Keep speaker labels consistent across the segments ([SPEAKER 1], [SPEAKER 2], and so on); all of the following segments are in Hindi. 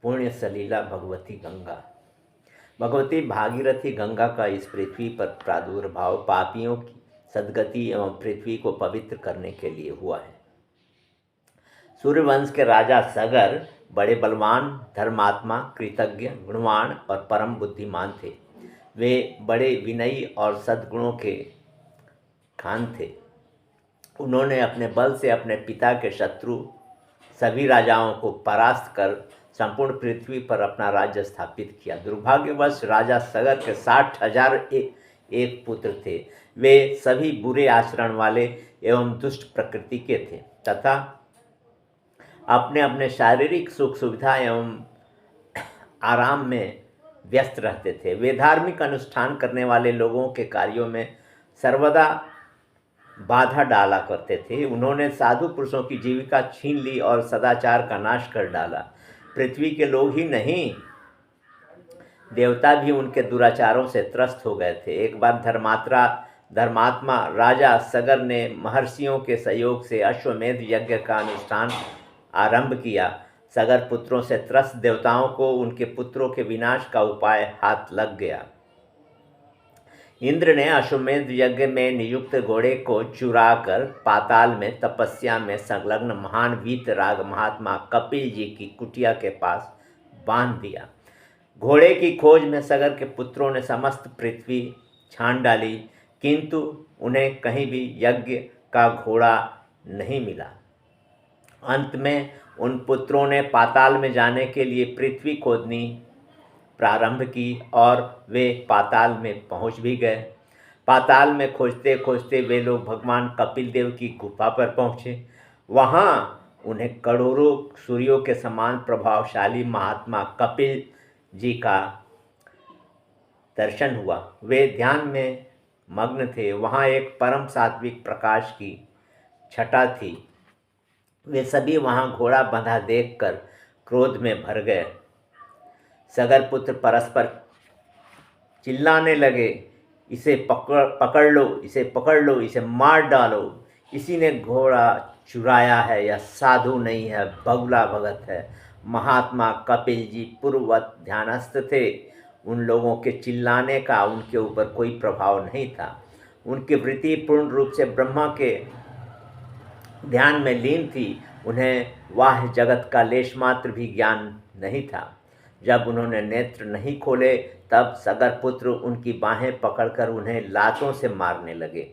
[SPEAKER 1] पुण्य सलीला भगवती गंगा। भगवती भागीरथी गंगा का इस पृथ्वी पर प्रादुर्भाव पापियों की सद्गति एवं पृथ्वी को पवित्र करने के लिए हुआ है। सूर्यवंश के राजा सगर बड़े बलवान, धर्मात्मा, कृतज्ञ, गुणवान और परम बुद्धिमान थे। वे बड़े विनयी और सद्गुणों के खान थे। उन्होंने अपने बल से अपने पिता के शत्रु सभी राजाओं को परास्त कर संपूर्ण पृथ्वी पर अपना राज्य स्थापित किया। दुर्भाग्यवश राजा सगर के 60,000 एक पुत्र थे। वे सभी बुरे आचरण वाले एवं दुष्ट प्रकृति के थे तथा अपने अपने शारीरिक सुख सुविधा एवं आराम में व्यस्त रहते थे। वे धार्मिक अनुष्ठान करने वाले लोगों के कार्यों में सर्वदा बाधा डाला करते थे। उन्होंने साधु पुरुषों की जीविका छीन ली और सदाचार का नाश कर डाला। पृथ्वी के लोग ही नहीं, देवता भी उनके दुराचारों से त्रस्त हो गए थे। एक बार धर्मात्मा राजा सगर ने महर्षियों के सहयोग से अश्वमेध यज्ञ का अनुष्ठान आरंभ किया। सगर पुत्रों से त्रस्त देवताओं को उनके पुत्रों के विनाश का उपाय हाथ लग गया। इंद्र ने अश्वमेध यज्ञ में नियुक्त घोड़े को चुराकर पाताल में तपस्या में संलग्न महान वीतराग महात्मा कपिल जी की कुटिया के पास बांध दिया। घोड़े की खोज में सगर के पुत्रों ने समस्त पृथ्वी छान डाली, किंतु उन्हें कहीं भी यज्ञ का घोड़ा नहीं मिला। अंत में उन पुत्रों ने पाताल में जाने के लिए पृथ्वी खोदनी प्रारंभ की और वे पाताल में पहुंच भी गए। पाताल में खोजते खोजते वे लोग भगवान कपिल देव की गुफा पर पहुँचे। वहाँ उन्हें करोड़ों सूर्यों के समान प्रभावशाली महात्मा कपिल जी का दर्शन हुआ। वे ध्यान में मग्न थे। वहाँ एक परम सात्विक प्रकाश की छटा थी। वे सभी वहाँ घोड़ा बंधा देखकर क्रोध में भर गए। सगर पुत्र परस्पर चिल्लाने लगे, इसे पकड़ लो, इसे पकड़ लो, इसे मार डालो। इसी ने घोड़ा चुराया है, यह साधु नहीं है, बगुला भगत है। महात्मा कपिल जी पूर्ववत ध्यानस्थ थे। उन लोगों के चिल्लाने का उनके ऊपर कोई प्रभाव नहीं था। उनकी वृत्ति पूर्ण रूप से ब्रह्मा के ध्यान में लीन थी। उन्हें वाह्य जगत का लेश मात्र भी ज्ञान नहीं था। जब उन्होंने नेत्र नहीं खोले तब सगर पुत्र उनकी बाहें पकड़कर उन्हें लातों से मारने लगे।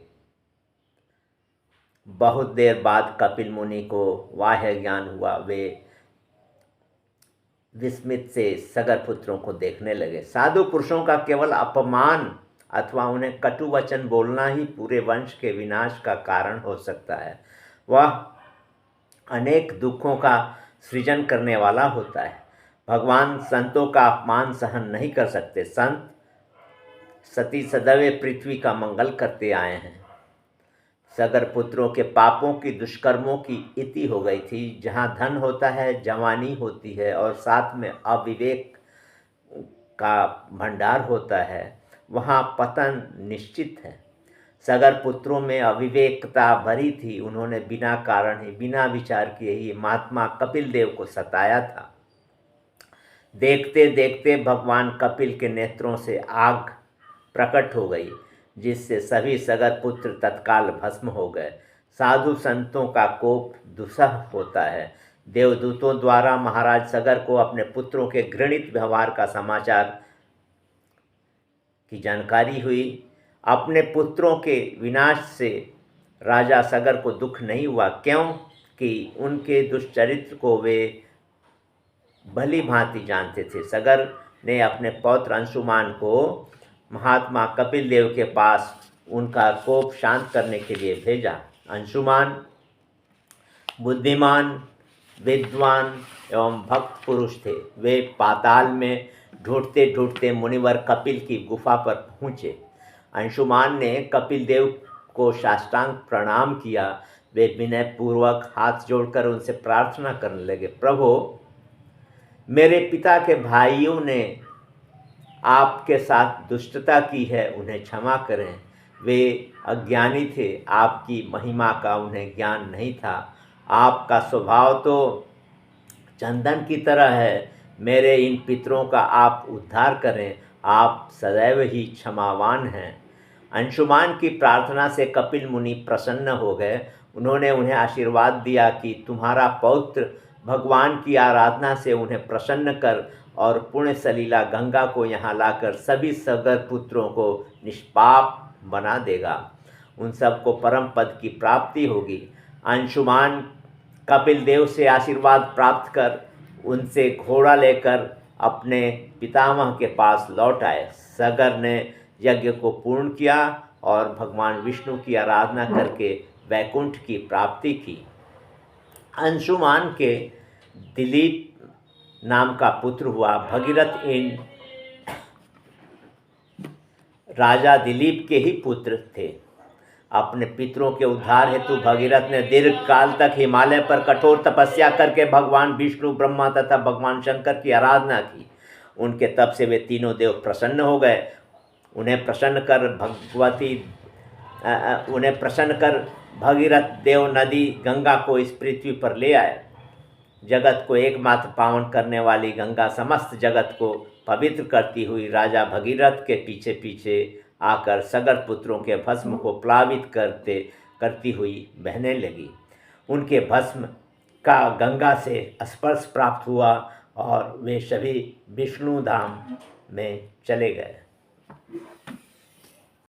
[SPEAKER 1] बहुत देर बाद कपिल मुनि को वाह्य ज्ञान हुआ। वे विस्मित से सगर पुत्रों को देखने लगे। साधु पुरुषों का केवल अपमान अथवा उन्हें कटु वचन बोलना ही पूरे वंश के विनाश का कारण हो सकता है। वह अनेक दुखों का सृजन करने वाला होता है। भगवान संतों का अपमान सहन नहीं कर सकते। संत सती सदैव पृथ्वी का मंगल करते आए हैं। सगर पुत्रों के पापों की दुष्कर्मों की इति हो गई थी। जहाँ धन होता है, जवानी होती है और साथ में अविवेक का भंडार होता है, वहाँ पतन निश्चित है। सगर पुत्रों में अविवेकता भरी थी। उन्होंने बिना कारण ही, बिना विचार किए ही महात्मा कपिल देव को सताया था। देखते देखते भगवान कपिल के नेत्रों से आग प्रकट हो गई, जिससे सभी सगर पुत्र तत्काल भस्म हो गए। साधु संतों का कोप दुस्सह होता है। देवदूतों द्वारा महाराज सगर को अपने पुत्रों के घृणित व्यवहार का समाचार की जानकारी हुई। अपने पुत्रों के विनाश से राजा सगर को दुख नहीं हुआ, क्योंकि उनके दुष्चरित्र को वे भली भांति जानते थे। सगर ने अपने पौत्र अंशुमान को महात्मा कपिल देव के पास उनका कोप शांत करने के लिए भेजा। अंशुमान बुद्धिमान, विद्वान एवं भक्त पुरुष थे। वे पाताल में ढूंढते ढूंढते मुनिवर कपिल की गुफा पर पहुँचे। अंशुमान ने कपिल देव को साष्टांग प्रणाम किया। वे विनय पूर्वक हाथ जोड़कर उनसे प्रार्थना करने लगे, प्रभु, मेरे पिता के भाइयों ने आपके साथ दुष्टता की है, उन्हें क्षमा करें। वे अज्ञानी थे, आपकी महिमा का उन्हें ज्ञान नहीं था। आपका स्वभाव तो चंदन की तरह है। मेरे इन पितरों का आप उद्धार करें, आप सदैव ही क्षमावान हैं। अंशुमान की प्रार्थना से कपिल मुनि प्रसन्न हो गए। उन्होंने उन्हें आशीर्वाद दिया कि तुम्हारा पौत्र भगवान की आराधना से उन्हें प्रसन्न कर और पुण्य सलीला गंगा को यहाँ लाकर सभी सगर पुत्रों को निष्पाप बना देगा। उन सबको परम पद की प्राप्ति होगी। अंशुमान कपिल देव से आशीर्वाद प्राप्त कर उनसे घोड़ा लेकर अपने पितामह के पास लौट आए। सगर ने यज्ञ को पूर्ण किया और भगवान विष्णु की आराधना करके वैकुंठ की प्राप्ति की। अंशुमान के दिलीप नाम का पुत्र हुआ। भगीरथ इन राजा दिलीप के ही पुत्र थे। अपने पितरों के उद्धार हेतु भगीरथ ने दीर्घ काल तक हिमालय पर कठोर तपस्या करके भगवान विष्णु, ब्रह्मा तथा भगवान शंकर की आराधना की। उनके तप से वे तीनों देव प्रसन्न हो गए। उन्हें प्रसन्न कर भगीरथ देव नदी गंगा को इस पृथ्वी पर ले आए। जगत को एकमात्र पावन करने वाली गंगा समस्त जगत को पवित्र करती हुई राजा भगीरथ के पीछे पीछे आकर सगर पुत्रों के भस्म को प्लावित करती हुई बहने लगी। उनके भस्म का गंगा से स्पर्श प्राप्त हुआ और वे सभी विष्णु धाम में चले गए।